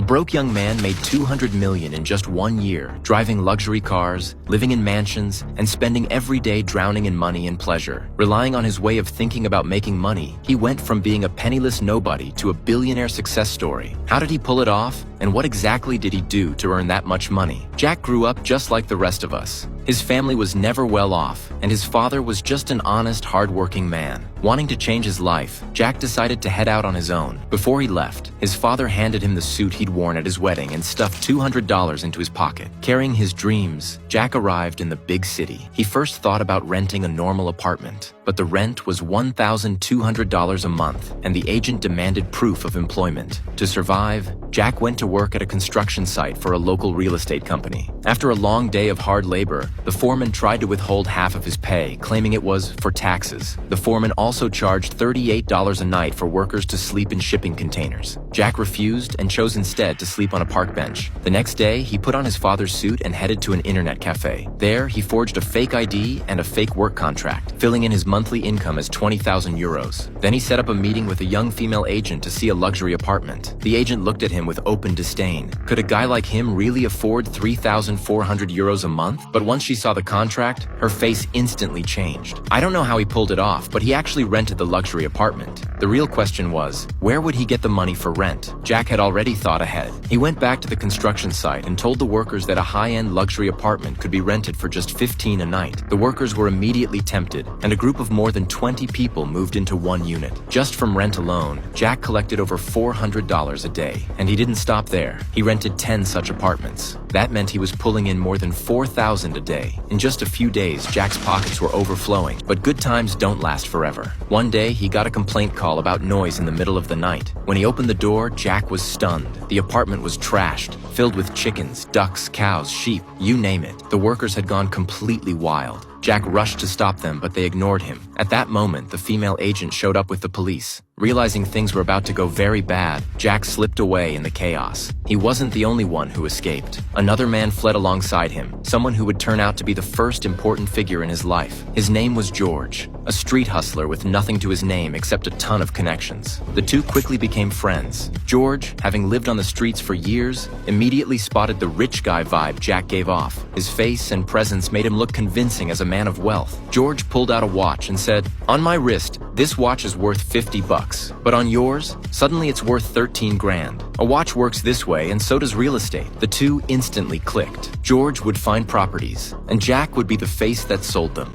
broke young man made $200 million in just 1 year, driving luxury cars, living in mansions, and spending every day drowning in money and pleasure. Relying on his way of thinking about making money, he went from being a penniless nobody to a billionaire success story. How did he pull it off? And what exactly did he do to earn that much money? Jack grew up just like the rest of us. His family was never well off, and his father was just an honest, hard-working man. Wanting to change his life, Jack decided to head out on his own. Before he left, his father handed him the suit he'd worn at his wedding and stuffed $200 into his pocket. Carrying his dreams, Jack arrived in the big city. He first thought about renting a normal apartment, but the rent was $1,200 a month, and the agent demanded proof of employment. To survive, Jack went to work at a construction site for a local real estate company. After a long day of hard labor, the foreman tried to withhold half of his pay, claiming it was for taxes. The foreman also charged $38 a night for workers to sleep in shipping containers. Jack refused and chose instead to sleep on a park bench. The next day, he put on his father's suit and headed to an internet cafe. There, he forged a fake ID and a fake work contract, filling in his monthly income as 20,000 euros. Then he set up a meeting with a young female agent to see a luxury apartment. The agent looked at him with open disdain. Could a guy like him really afford 3,400 euros a month? But once she saw the contract, her face instantly changed. I don't know how he pulled it off, but he actually rented the luxury apartment. The real question was, where would he get the money for rent? Jack had already thought ahead. He went back to the construction site and told the workers that a high-end luxury apartment could be rented for just $15 a night. The workers were immediately tempted, and a group of more than 20 people moved into one unit. Just from rent alone, Jack collected over $400 a day. And he didn't stop there. He rented 10 such apartments. That meant he was pulling in more than $4,000 a day. In just a few days, Jack's pockets were overflowing, but good times don't last forever. One day, he got a complaint call about noise in the middle of the night. When he opened the door, Jack was stunned. The apartment was trashed, filled with chickens, ducks, cows, sheep, you name it. The workers had gone completely wild. Jack rushed to stop them, but they ignored him. At that moment, the female agent showed up with the police. Realizing things were about to go very bad, Jack slipped away in the chaos. He wasn't the only one who escaped. Another man fled alongside him, someone who would turn out to be the first important figure in his life. His name was George, a street hustler with nothing to his name except a ton of connections. The two quickly became friends. George, having lived on the streets for years, immediately spotted the rich guy vibe Jack gave off. His face and presence made him look convincing as a man of wealth. George pulled out a watch and said, "On my wrist, this watch is worth 50 bucks. But on yours, suddenly it's worth 13 grand. A watch works this way, and so does real estate." The two instantly clicked. George would find properties, and Jack would be the face that sold them.